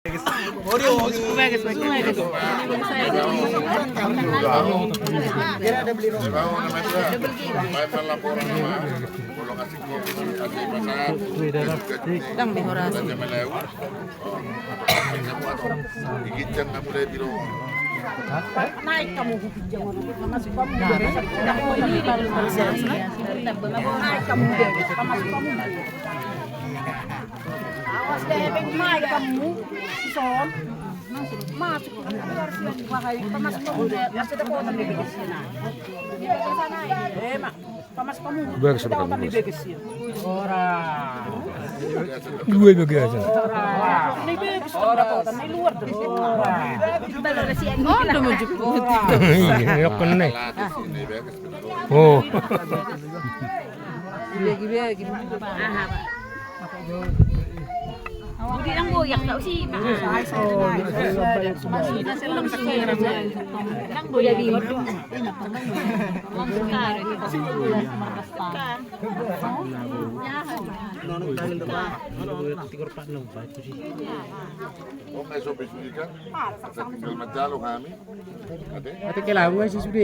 Naik kamu masuk kamu naik kamu awas deh naik kamu son masuk masuk kamu masih ada kota di sana mak pamas kamu sudah di bekesin orang dua bagian ini bekes kota ini luar tuh udah menjemput iya kena oh Budi lang boyak daw si Ma. Lang boyak di. Oh, may sobres kan? Sa tinggal madalo kami. ate kailangan mo si